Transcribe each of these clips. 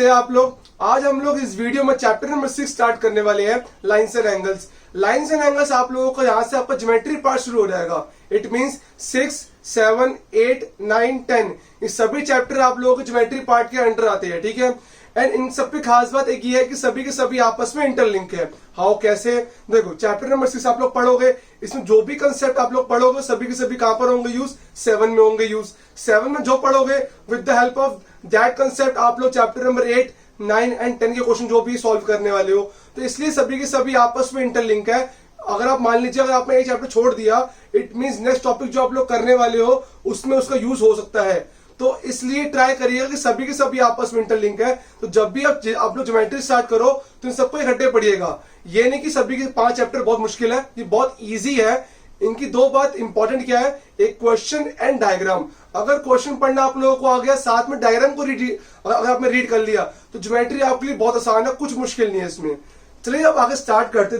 कैसे हैं आप लोग। आज हम लोग इस वीडियो में चैप्टर नंबर 6 स्टार्ट करने वाले हैं, lines and angles. Lines and angles आप लोगों को यहाँ से आपका ज्योमेट्री पार्ट शुरू हो जाएगा। इट मींस 6, 7, 8, 9, 10 ये सभी चैप्टर आप लोगों के ज्योमेट्री पार्ट के अंडर आते हैं, ठीक है। एंड इन सब पे खास बात एक ये है कि सभी के सभी आपस में इंटरलिंक है। हाउ, कैसे? देखो चैप्टर नंबर 6 आप लोग पढ़ोगे, इसमें जो भी कंसेप्ट आप लोग पढ़ोगे सभी के सभी कहां पर होंगे यूज, 7 में होंगे यूज। 7 में जो पढ़ोगे with the help of that concept आप लोग चैप्टर नंबर 8, 9 एंड 10 के क्वेश्चन जो भी सॉल्व करने वाले हो। तो इसलिए सभी के सभी आपस में इंटरलिंक है। अगर आप मान लीजिए अगर आपने एक चैप्टर छोड़ दिया, इट मींस नेक्स्ट टॉपिक जो आप लोग करने वाले हो उसमें उसका यूज हो सकता है। तो इसलिए ट्राई करिएगा कि सभी के सभी आपस में इंटरलिंक है। तो जब भी आप लोग ज्योमेट्री स्टार्ट करो तो इन सबको इकट्ठे पढ़िएगा। ये नहीं कि सभी के 5 चैप्टर बहुत मुश्किल है, ये बहुत इजी है। इनकी 2 बात इंपॉर्टेंट क्या है, एक क्वेश्चन एंड डायग्राम। अगर क्वेश्चन पढ़ना आप लोगों को आ गया, साथ में डायग्राम को अगर आपने रीड कर लिया तो ज्योमेट्री आपके लिए बहुत आसान है, कुछ मुश्किल नहीं है इसमें। चलिए अब आगे स्टार्ट करते।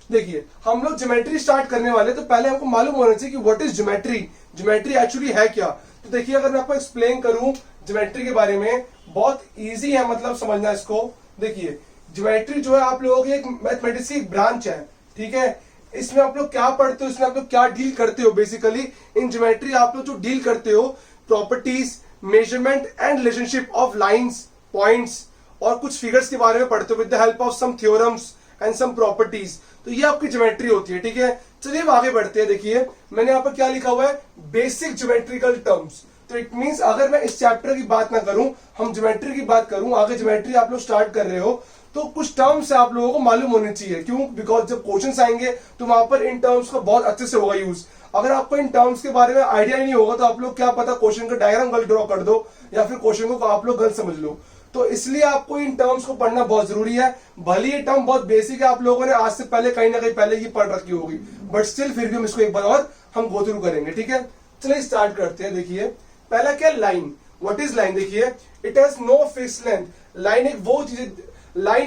देखिए हम लोग ज्योमेट्री स्टार्ट करने वाले, तो पहले हमको मालूम होना चाहिए कि what is geometry. Geometry actually है क्या। तो देखिए अगर मैं आपको एक्सप्लेन करूं ज्योमेट्री के बारे में, बहुत इजी है मतलब समझना इसको। देखिए ज्योमेट्री जो है आप लोगों की एक मैथमेटिक्स की ब्रांच है, ठीक है। इसमें आप लोग क्या पढ़ते हो, इसमें आप लोग क्या डील करते हो, बेसिकली इन ज्योमेट्री आप लोग जो डील करते हो properties, measurement and relationship of lines, points और कुछ फिगर्स के बारे में पढ़ते हो with the help of some theorems and some properties. तो ये आपकी ज्योमेट्री होती है, ठीक है। चलिए अब आगे बढ़ते हैं। देखिए मैंने यहाँ पर क्या लिखा हुआ है, बेसिक ज्योमेट्रिकल टर्म्स। तो इट मींस अगर मैं इस चैप्टर की बात ना करूं, हम ज्योमेट्री की बात करूं, आगे ज्योमेट्री आप लोग स्टार्ट कर रहे हो तो कुछ टर्म्स आप लोगों को मालूम होने चाहिए। क्यों? बिकॉज जब क्वेश्चंस आएंगे तो वहां पर इन टर्म्स का बहुत अच्छे से होगा यूज। अगर आपको इन टर्म्स के बारे में आइडिया ही नहीं होगा तो आप लोग क्या पता क्वेश्चन का डायग्राम गलत ड्रॉ कर दो या फिर क्वेश्चन को आप लोग गलत समझ लो। तो इसलिए आपको इन टर्म्स को पढ़ना बहुत जरूरी है। भले ये टर्म बहुत बेसिक है, आप लोगों ने आज से पहले कहीं ना कहीं पहले ये पढ़ रखी होगी, बट स्टिल फिर भी हम इसको एक बार और हम गो थ्रू करेंगे, ठीक है। चलिए स्टार्ट करते हैं। देखिए पहला क्या, लाइन। What is line? देखिए it has no fix length. Line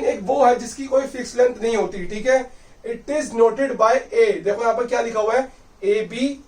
एक वो है जिसकी कोई फिक्स लेंथ नहीं होती, ठीक है। इट इज नोटेड बाय ए। देखो यहाँ पर क्या लिखा हुआ है, ए बी,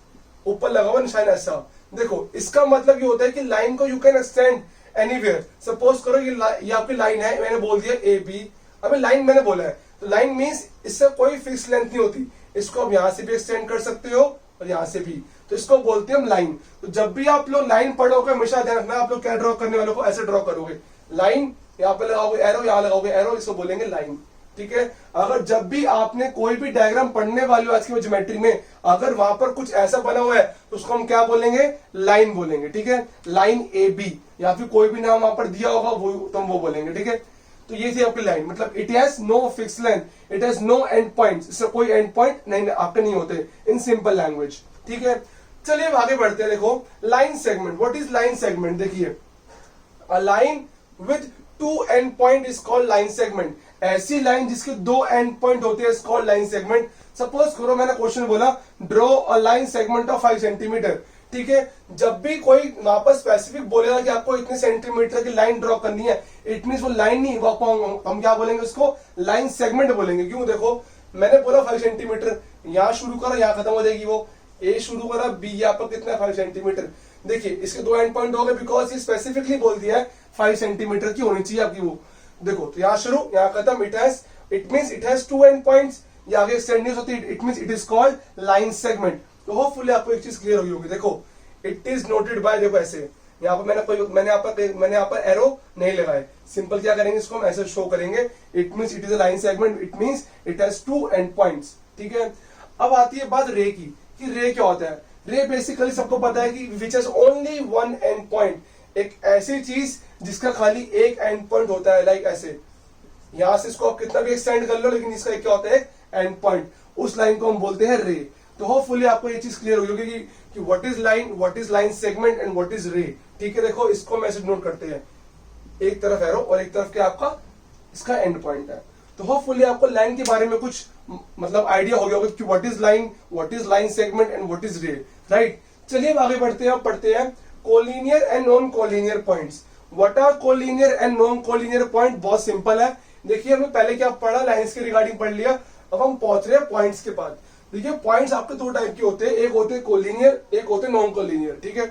ऊपर लगा हुआ निशान ऐसा। देखो इसका मतलब ये होता है कि लाइन को you can extend anywhere. Suppose करो ये आपकी लाइन है, मैंने बोल दिया ए बी, अब लाइन मैंने बोला है तो लाइन मींस इससे कोई फिक्स लेंथ नहीं होती। इसको आप यहां से भी एक्सटेंड कर सकते हो और यहां से भी, तो इसको बोलते हैं हम लाइन। तो जब भी आप लोग लाइन पढ़ोगे हमेशा ध्यान रखना आप लोग क्या ड्रॉ करने वालों को ऐसे ड्रॉ करोगे, लाइन यहाँ पे लगाओगे एरो, यहाँ लगाओगे एरो, इसको बोलेंगे लाइन, ठीक है। अगर जब भी आपने कोई भी डायग्राम पढ़ने वाली हो आज की ज्योमेट्री में, अगर वहां पर कुछ ऐसा बना हुआ है तो उसको हम क्या बोलेंगे, लाइन बोलेंगे, ठीक है। लाइन ए बी या फिर कोई भी नाम वहां पर दिया होगा वो तो हम वो बोलेंगे, ठीक है। तो ये थी आपकी लाइन, मतलब it has no fix length, it has no end points. इससे कोई एंड पॉइंट नहीं आपके नहीं होते इन सिंपल लैंग्वेज, ठीक है। चलिए अब आगे बढ़ते हैं। देखो line segment. What is line segment? देखिए a line with 2 end point is called line segment. ऐसी लाइन जिसके 2 एंड पॉइंट होते हैं is called line segment. Suppose करो मैंने क्वेश्चन बोला draw a line segment of 5 centimetre, ठीक है। जब भी कोई वहां पर स्पेसिफिक बोलेगा कि आपको इतने सेंटीमीटर की लाइन ड्रॉ करनी है, इट मींस वो लाइन नहीं होगा, हम क्या बोलेंगे उसको, लाइन सेगमेंट बोलेंगे। क्यों? देखो मैंने बोला 5 सेंटीमीटर, यहां शुरू करा यहां खत्म हो जाएगी वो, ए शुरू करा बी यहाँ पर कितना 5 सेंटीमीटर। देखिए इसके 2 एंड पॉइंट हो गए बिकॉज ये स्पेसिफिकली बोल दिया है 5 सेंटीमीटर की होनी चाहिए आपकी वो। देखो तो यहाँ शुरू यहाँ खत्म, it means it has 2 and points, ये आगे एक्सटेंड होती है, it means it is called line segment. तो होपफुली आपको एक चीज क्लियर हुई होगी। देखो इट इज नोटेड बाय, देखो ऐसे यहाँ पर मैंने यहाँ पर एरो नहीं लगाए, सिंपल क्या करेंगे इसको हम ऐसे शो करेंगे, it means it is a line segment, it means it has 2 and points, ठीक है। अब आती है बात रे की, कि रे क्या होता है। रे बेसिकली सबको पता है कि which has only 1 and point, एक ऐसी चीज जिसका खाली एक एंड पॉइंट होता है, लाइक ऐसे यहां से इसको आप कितना भी एक्सटेंड कर लो लेकिन इसका एक क्या होता है, एंड पॉइंट, उस लाइन को हम बोलते हैं रे। तो होपफुली आपको ये चीज क्लियर होगी कि what is line segment and what is रे, ठीक है। देखो इसको हम ऐसे नोट करते हैं, एक तरफ एरो और एक तरफ क्या आपका इसका एंड पॉइंट है। तो होपफुली आपको लाइन के बारे में कुछ मतलब आइडिया हो गया होगा कि what is line segment and what is ray, right. चलिए अब आगे बढ़ते हैं, पढ़ते हैं collinear and non collinear points. What are collinear and non collinear point? बहुत सिंपल है। देखिए हमने पहले क्या पढ़ा, लाइंस के रिगार्डिंग पढ़ लिया, अब हम पहुंच रहे हैं पॉइंट्स के पास। देखिए पॉइंट्स आपके 2 टाइप के होते हैं, एक होते हैं कोलिनियर, एक होते नॉन कोलिनियर, ठीक है।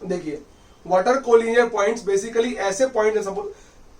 देखिए what are collinear points? Basically ऐसे पॉइंट है,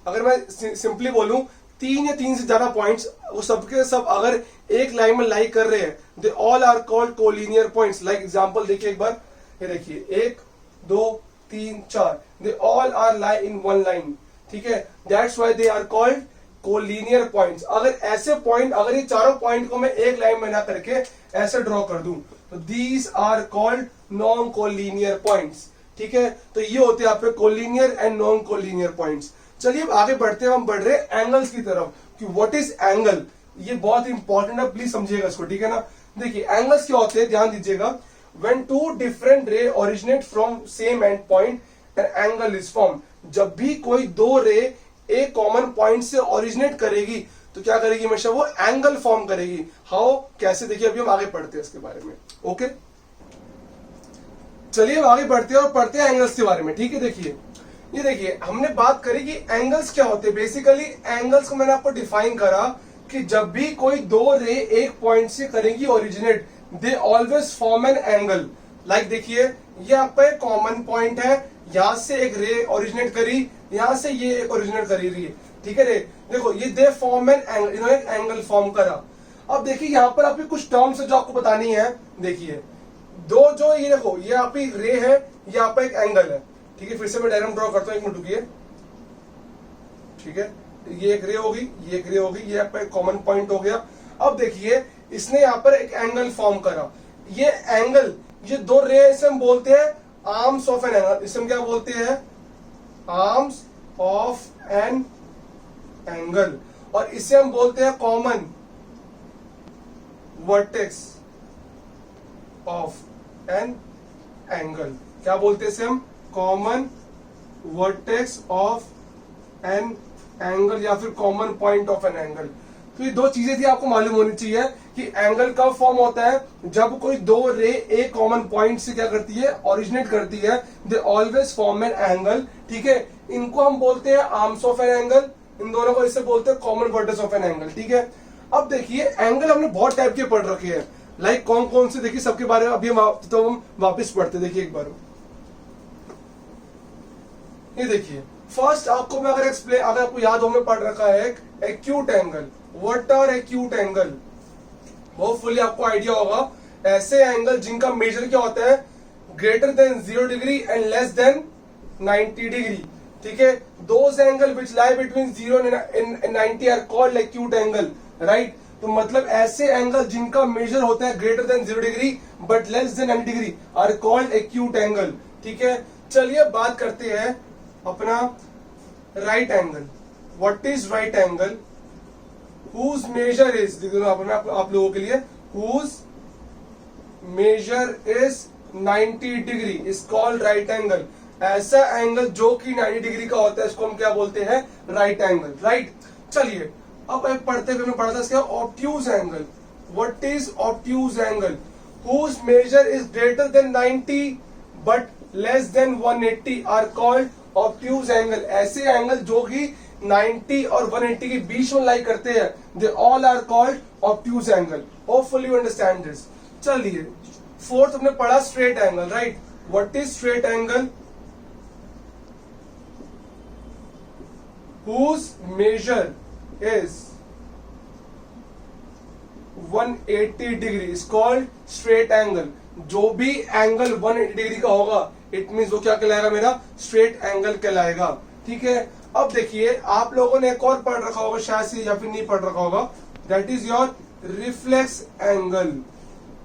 अगर मैं सिंपली बोलूं, 3 या 3 से ज्यादा पॉइंट्स वो सबके सब अगर एक लाइन में लाई कर रहे हैं, they all are called collinear points. Like example देखिए एक बार, ये देखिए 1 2 3 4, they all are lie in one line, ठीक है, that's why they are called collinear points. अगर ऐसे पॉइंट, अगर ये चारों पॉइंट को मैं एक लाइन में ना करके ऐसे ड्रॉ कर दूं, तो these are called non collinear points, ठीक है। तो ये होते हैं आप पे collinear and non collinear points. चलिए अब आगे बढ़ते हैं, हम बढ़ रहे हैं एंगल्स की तरफ कि व्हाट इज एंगल। ये बहुत इंपॉर्टेंट है, प्लीज समझिएगा इसको, ठीक है ना। देखिए एंगल्स क्या होते हैं, ध्यान दीजिएगा। व्हेन टू डिफरेंट रे originate from same and point an angle is form. जब भी कोई दो रे एक कॉमन पॉइंट से ओरिजिनेट करेगी तो क्या करेगी, हमेशा वो एंगल फॉर्म करेगी। हाउ, कैसे, देखिए अभी हम आगे पढ़ते हैं इसके बारे में। ओके, चलिए अब आगे बढ़ते हैं और पढ़ते हैं एंगल्स के बारे में, ठीक है। देखिए ये देखिए हमने बात करी कि एंगल्स क्या होते हैं। बेसिकली एंगल्स को मैंने आपको डिफाइन करा कि जब भी कोई दो रे एक पॉइंट से करेंगी originate, they always form an angle. Like देखिए ये आपका एक कॉमन पॉइंट है, यहां से एक रे ओरिजिनेट करी, यहां से ये एक ओरिजिनेट करी रही है, ठीक है रे। देखो ये दे फॉर्म एन एंगल, इन्होंने एक एंगल फॉर्म करा। अब देखिए यहाँ पर आपकी कुछ टर्म्स है जो आपको बतानी है। देखिए दो जो ये देखो, ये आपकी रे है, ये आपका एक एंगल है, ठीक है। फिर से मैं डायग्राम ड्रॉ करता हूं, एक मिनट रुकिए, ठीक है। ये एक रे होगी, ये एक रे होगी, ये आपका एक कॉमन पॉइंट हो गया। अब देखिए इसने यहाँ पर एक एंगल फॉर्म करा। ये एंगल, ये दो रे, इसे हम बोलते हैं आर्म्स ऑफ एन एंगल। इसे हम क्या बोलते हैं, आर्म्स ऑफ एन एंगल। और इसे हम बोलते हैं common vertex of an angle. क्या बोलते हैं इसे हम, common vertex of an angle या फिर common point of an angle. तो ये दो चीजें थी आपको मालूम होनी चाहिए कि एंगल कब फॉर्म होता है, जब कोई दो रे एक कॉमन पॉइंट से क्या करती है, ओरिजिनेट करती है, they always form an angle, ठीक है। इनको हम बोलते हैं आर्म्स ऑफ एन एंगल, इन दोनों को इससे बोलते हैं common vertex of an angle, ठीक है। अब देखिए एंगल हमने बहुत टाइप के पढ़ रखे हैं, लाइक कौन कौन से, देखिए सबके बारे में अभी हम वापिस पढ़ते। देखिए एक बार ये देखिए, फर्स्ट आपको मैं अगर एक्सप्लेन, अगर आपको याद हो, मैं पढ़ रखा है acute angle. What are acute angle, hopefully आपको आइडिया होगा। ऐसे एंगल जिनका मेजर क्या होता है, greater than 0 degree and less than 90 degree, ठीक है। Those angle which lie between 0 and 90 are called acute angle, right. तो मतलब ऐसे एंगल जिनका मेजर होता है greater than 0 degree but less than 90 degree are called acute angle, ठीक है। चलिए बात करते हैं अपना right angle. What is right angle, whose measure is, आप लोगों के लिए, whose measure is 90 degree is called right angle. ऐसा एंगल जो कि 90 डिग्री का होता है इसको हम क्या बोलते हैं, राइट एंगल, राइट। चलिए अब एक पढ़ते हुए मैं पढ़ा था इसका obtuse angle. What is obtuse angle, whose measure is greater than 90 but less than 180 are called obtuse angle. ऐसे एंगल जो कि 90 और 180 के बीच में लाई करते हैं, they all are called obtuse angle. Hopefully you understand this. चलिए फोर्थ हमने पढ़ा straight angle, right. What is straight angle, whose measure is 180 degree is called straight angle। जो भी एंगल 180 डिग्री का होगा इट मीन्स वो क्या कहलाएगा, मेरा स्ट्रेट एंगल कहलाएगा, ठीक है। अब देखिए आप लोगों ने एक और पढ़ रखा होगा शायद से, या फिर नहीं पढ़ रखा होगा, that is your reflex angle.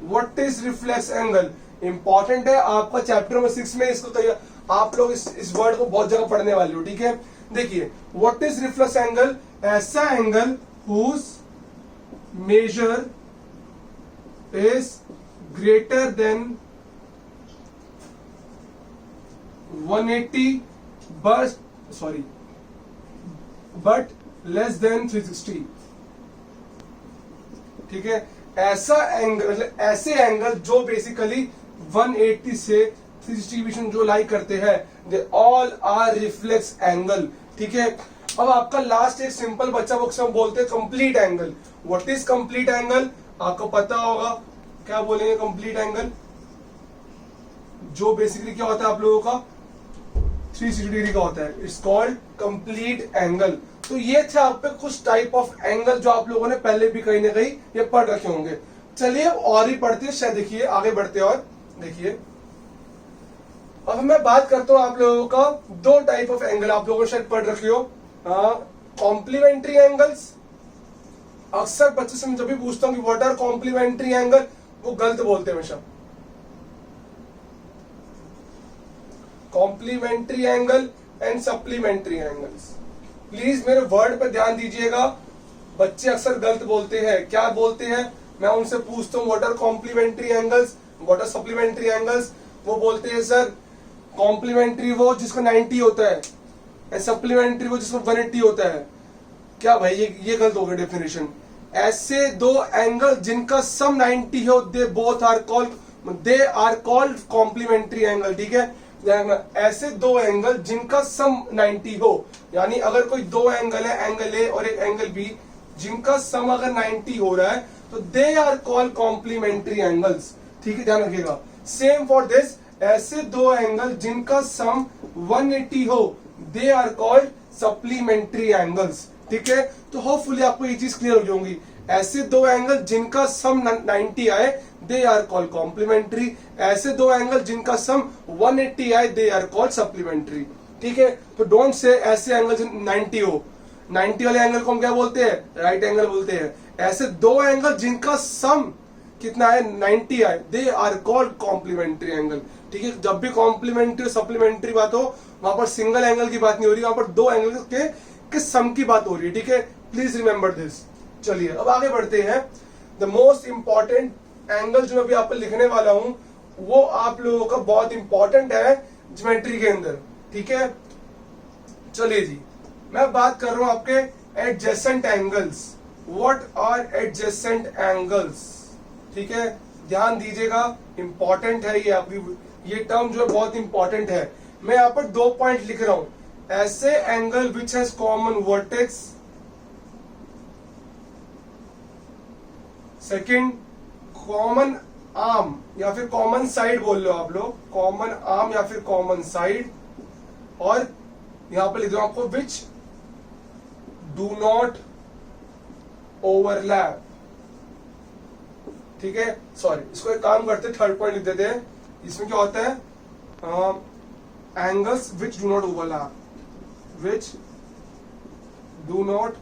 What is reflex angle, important है आपका चैप्टर नंबर 6 में, इसको आप लोग इस वर्ड को बहुत जगह पढ़ने वाले हो, ठीक है। देखिए व्हाट इज रिफ्लेक्स एंगल, ऐसा angle whose measure is greater than 180 but less than 360, ठीक है। ऐसा एंगल, ऐसे एंगल जो बेसिकली 180 से 360 बीच में जो लाई करते हैं, they all are reflex angle, ठीक है। अब आपका लास्ट एक सिंपल बच्चा वो हम बोलते हैं complete angle. What is complete angle, आपको पता होगा क्या बोलेंगे कंप्लीट एंगल, जो बेसिकली क्या होता है आप लोगों का 360 डिग्री का होता है, इट्स कॉल्ड कंप्लीट एंगल। तो ये थे आप पे कुछ टाइप ऑफ एंगल जो आप लोगों ने पहले भी कहीं ना कहीं ये पढ़ रखे होंगे। चलिए अब और ही पढ़ते हैं, शायद देखिए आगे बढ़ते हैं और देखिए अब मैं बात करता हूं आप लोगों का दो टाइप ऑफ एंगल आप लोगों ने शायद पढ़ रखे हो, कॉम्प्लीमेंट्री एंगल्स। अक्सर बच्चे से मैं जब भी पूछता हूं कि व्हाट आर कॉम्प्लीमेंट्री एंगल, वो गलत बोलते हैं हमेशा। Complementary angle and supplementary angles, please मेरे वर्ड पे ध्यान दीजिएगा। बच्चे अक्सर गलत बोलते हैं, क्या बोलते हैं, मैं उनसे पूछता हूँ what are complementary angles, what are supplementary angles, वो बोलते हैं सर कॉम्प्लीमेंट्री वो जिसका 90 होता है, सप्लीमेंट्री वो जिसका 180 होता है। क्या भाई ये गलत हो गया डेफिनेशन। ऐसे दो एंगल जिनका सम 90 हो, they are called complementary angle, ठीक है। ऐसे दो एंगल जिनका सम 90 हो, यानी अगर कोई दो एंगल है, एंगल ए और एक एंगल बी, जिनका सम अगर 90 हो रहा है तो they are called complementary angles, ठीक है, ध्यान रखिएगा। सेम फॉर दिस, ऐसे दो एंगल जिनका सम 180 हो, they are called supplementary angles, ठीक है। तो होपफुली आपको ये चीज क्लियर हो जाएगी। ऐसे दो एंगल जिनका सम 90 आए, दे आर कॉल्ड कॉम्प्लीमेंट्री। ऐसे दो एंगल जिनका सम 180 आए, दे आर कॉल्ड सप्लीमेंट्री, ठीक है। तो डोंट से ऐसे एंगल 90 हो, 90 वाले एंगल को हम क्या बोलते हैं, राइट एंगल बोलते हैं। ऐसे दो एंगल जिनका सम कितना है, 90 आए, they are called complementary angle, ठीक है। जब भी कॉम्प्लीमेंट्री सप्लीमेंट्री बात हो, वहां पर सिंगल एंगल की बात नहीं हो रही, वहां पर दो एंगल के सम की बात हो रही है, ठीक है। Please remember this. चलिए अब आगे बढ़ते हैं। द मोस्ट इंपॉर्टेंट एंगल जो अभी आप लिखने वाला हूं, वो आप लोगों का बहुत इंपॉर्टेंट है ज्योमेट्री के अंदर, ठीक है। चलिए जी, मैं बात कर रहा हूं आपके adjacent angles. What are adjacent angles, ठीक है, ध्यान दीजिएगा, इंपॉर्टेंट है ये आपकी, ये टर्म जो है बहुत इंपॉर्टेंट है। मैं यहां पर दो पॉइंट लिख रहा हूं। ऐसे angle which has common vertex, second common arm या फिर कॉमन साइड बोल लो आप लोग, कॉमन आर्म या फिर कॉमन साइड, और यहां पर लिख दो आपको विच डू नॉट ओवरलैप, ठीक है। सॉरी, इसको एक काम करते, थर्ड पॉइंट लिख देते हैं। इसमें क्या होता है, angles which do not overlap, which do not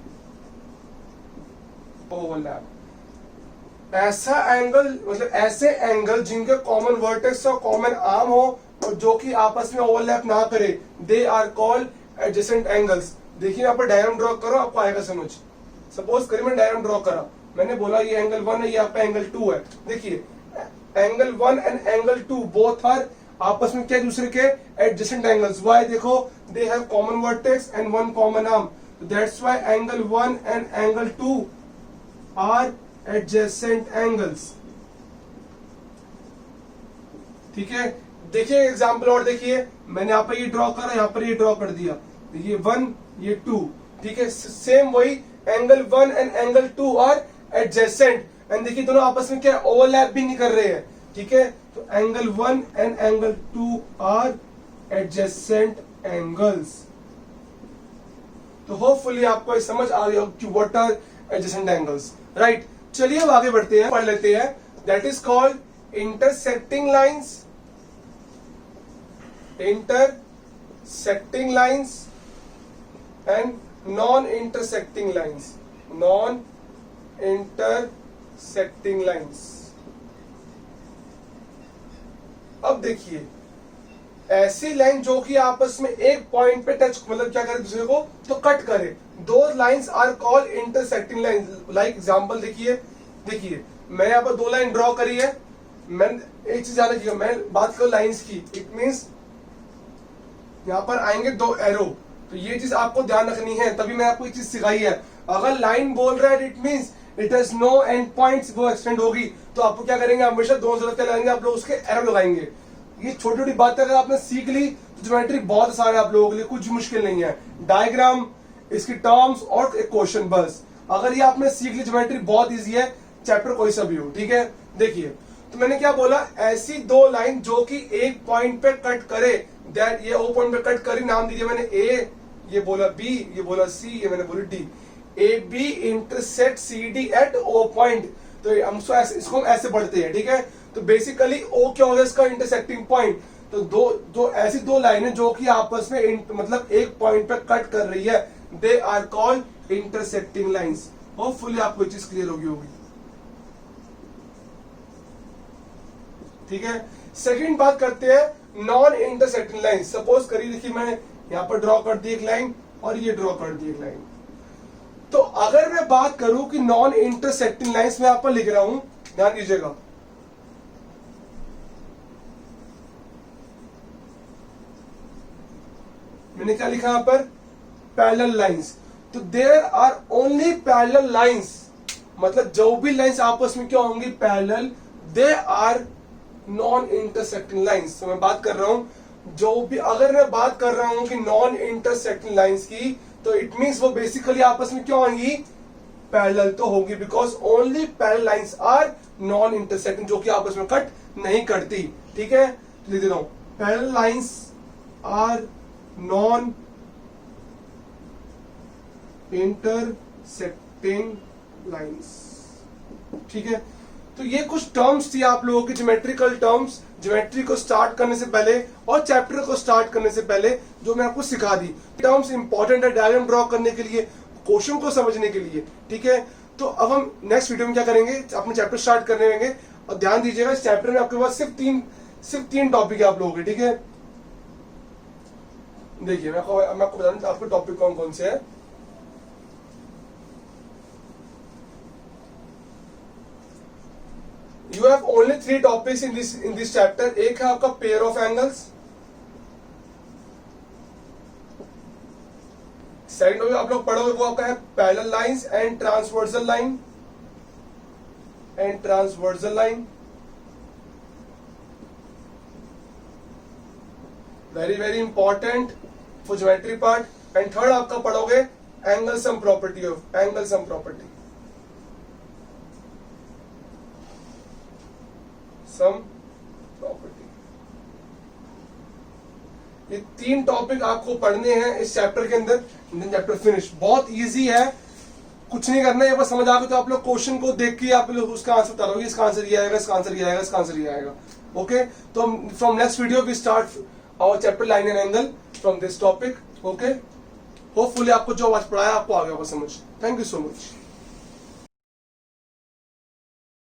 overlap. ऐसा एंगल मतलब ऐसे एंगल जिनके कॉमन वर्टेक्स और कॉमन आर्म हो और जो कि आपस में ओवरलैप ना करे, they are called adjacent angles. देखिए यहाँ पर डायग्राम ड्रॉ करो, आपको आएगा समझ। सपोज करिए मैं डायग्राम ड्रॉ करा, मैंने बोला ये एंगल 1 है, ये आपका एंगल 2 है। देखिए angle 1 and angle 2 both are आपस में क्या दूसरे के एडजेसेंट एंगल्स। व्हाई, देखो they have common vertex and one common arm, that's why angle 1 and angle 2 are adjacent angles, ठीक है। देखिए एग्जांपल और देखिए, मैंने यहाँ पर ये ड्रॉ करा, यहाँ पर ये ड्रॉ कर दिया, ये 1 ये 2, ठीक है। सेम वही angle 1 and angle 2 are adjacent, and देखिए दोनों आपस में क्या ओवरलैप भी नहीं कर रहे हैं, ठीक है। तो angle 1 and angle 2 are adjacent angles. तो होपफुली आपको समझ आ गया कि what are adjacent angles, right. चलिए अब आगे बढ़ते हैं, पढ़ लेते हैं। That is called intersecting lines, intersecting lines and non intersecting lines, non intersecting lines. अब देखिए ऐसी लाइन जो कि आपस में एक पॉइंट पे टच मतलब क्या करे दूसरे को तो कट करे, दो lines are called intersecting line. Like example देखिए मैंने यहाँ पर दो लाइन ड्रॉ करी है। मैं एक चीज याद रखिएगा, मैं बात करूं लाइंस की, इट मींस यहाँ पर आएंगे दो एरो, तो ये चीज आपको ध्यान रखनी है, तभी मैंने आपको ये चीज सिखाई है। अगर लाइन बोल रहा है it means it has no end points, वो एक्सटेंड होगी, तो आपको क्या करेंगे, हमेशा दोनों तरफ क्या लगाएंगे, आप लोग उसके एरो लगाएंगे। ये छोटी छोटी बातें अगर आपने सीख ली तो ज्योमेट्री बहुत आसान है आप लोगों के लिए, कुछ मुश्किल नहीं है। डायग्राम, इसकी टर्म्स और एक क्वेश्चन, बस अगर ये आपने सीख ली ज्योमेट्री बहुत इजी है, चैप्टर कोई सा भी हो, ठीक है। देखिए तो मैंने क्या बोला, ऐसी दो लाइन जो कि एक पॉइंट पे कट करे, दैट ये ओ पॉइंट पे कट करी, नाम दीजिए मैंने ए, ये बोला बी, ये बोला सी, ये मैंने बोली D. A B intersect C D at O point, तो हम इसको हम ऐसे पढ़ते हैं, ठीक है। तो बेसिकली ओ क्या हो गया इसका इंटरसेक्टिंग पॉइंट। तो दो ऐसी दो लाइनें जो कि आपस में मतलब एक पॉइंट पे कट कर रही है, they are called intersecting lines. Hopefully आपको ये चीज क्लियर होगी। ठीक है, सेकंड बात करते हैं नॉन इंटरसेक्टिंग लाइन। सपोज करिए, देखिए मैंने यहां पर ड्रॉ कर दी एक लाइन और ये ड्रॉ कर दी एक लाइन। तो अगर मैं बात करूं कि नॉन इंटरसेक्टिंग लाइंस में यहां पर लिख रहा हूं, ध्यान दीजिएगा, मैंने क्या लिखा यहां पर, पैरेलल लाइंस। तो there are only parallel lines, मतलब जो भी लाइंस आपस में क्या होंगी, parallel, they are non intersecting lines. तो मैं बात कर रहा हूं जो भी, अगर मैं बात कर रहा हूं कि नॉन इंटरसेक्टिंग लाइंस की, तो इट मींस वो बेसिकली आपस में क्या होंगी, पैरेलल तो होगी, because only parallel lines are non intersecting, जो कि आपस में कट नहीं करती। ठीक है, लिख देता हूं, parallel lines are non intersecting lines. ठीक है, तो ये कुछ टर्म्स थी आप लोगों की, ज्योमेट्रिकल टर्म्स, ज्योमेट्री को स्टार्ट करने से पहले और चैप्टर को स्टार्ट करने से पहले जो मैं आपको सिखा दी। टर्म्स इंपॉर्टेंट है डायग्राम ड्रॉ करने के लिए, क्वेश्चन को समझने के लिए। ठीक है, तो अब हम नेक्स्ट वीडियो में क्या करेंगे, अपने चैप्टर स्टार्ट करने होंगे। और ध्यान दीजिएगा, इस चैप्टर में आपके पास सिर्फ तीन टॉपिक है आप लोगों के। ठीक है, देखिए मैं आपको बता दूं आपके टॉपिक कौन कौन से है। You have only 3 topics in this chapter। एक है आपका pair of angles, second topic आप लोग पढ़ोगे वो आपका है parallel lines and transversal line, very very important for geometry part. And third आपका पढ़ोगे angle sum property of angle sum property, sum property. ये 3 टॉपिक आपको पढ़ने हैं इस चैप्टर के अंदर, चैप्टर फिनिश। बहुत इजी है, कुछ नहीं करना है, बस समझ आ गया तो आप लोग क्वेश्चन को देख के आप लोग उसका आंसर बता दोगे, इसका आंसर ये आएगा, इसका आंसर ये आएगा, इसका आंसर ये आएगा। ओके, तो from next video we start our chapter line and angle from this topic. Okay, hopefully आपको जो आज पढ़ाया आपको आ गया होगा समझ। Thank you so much.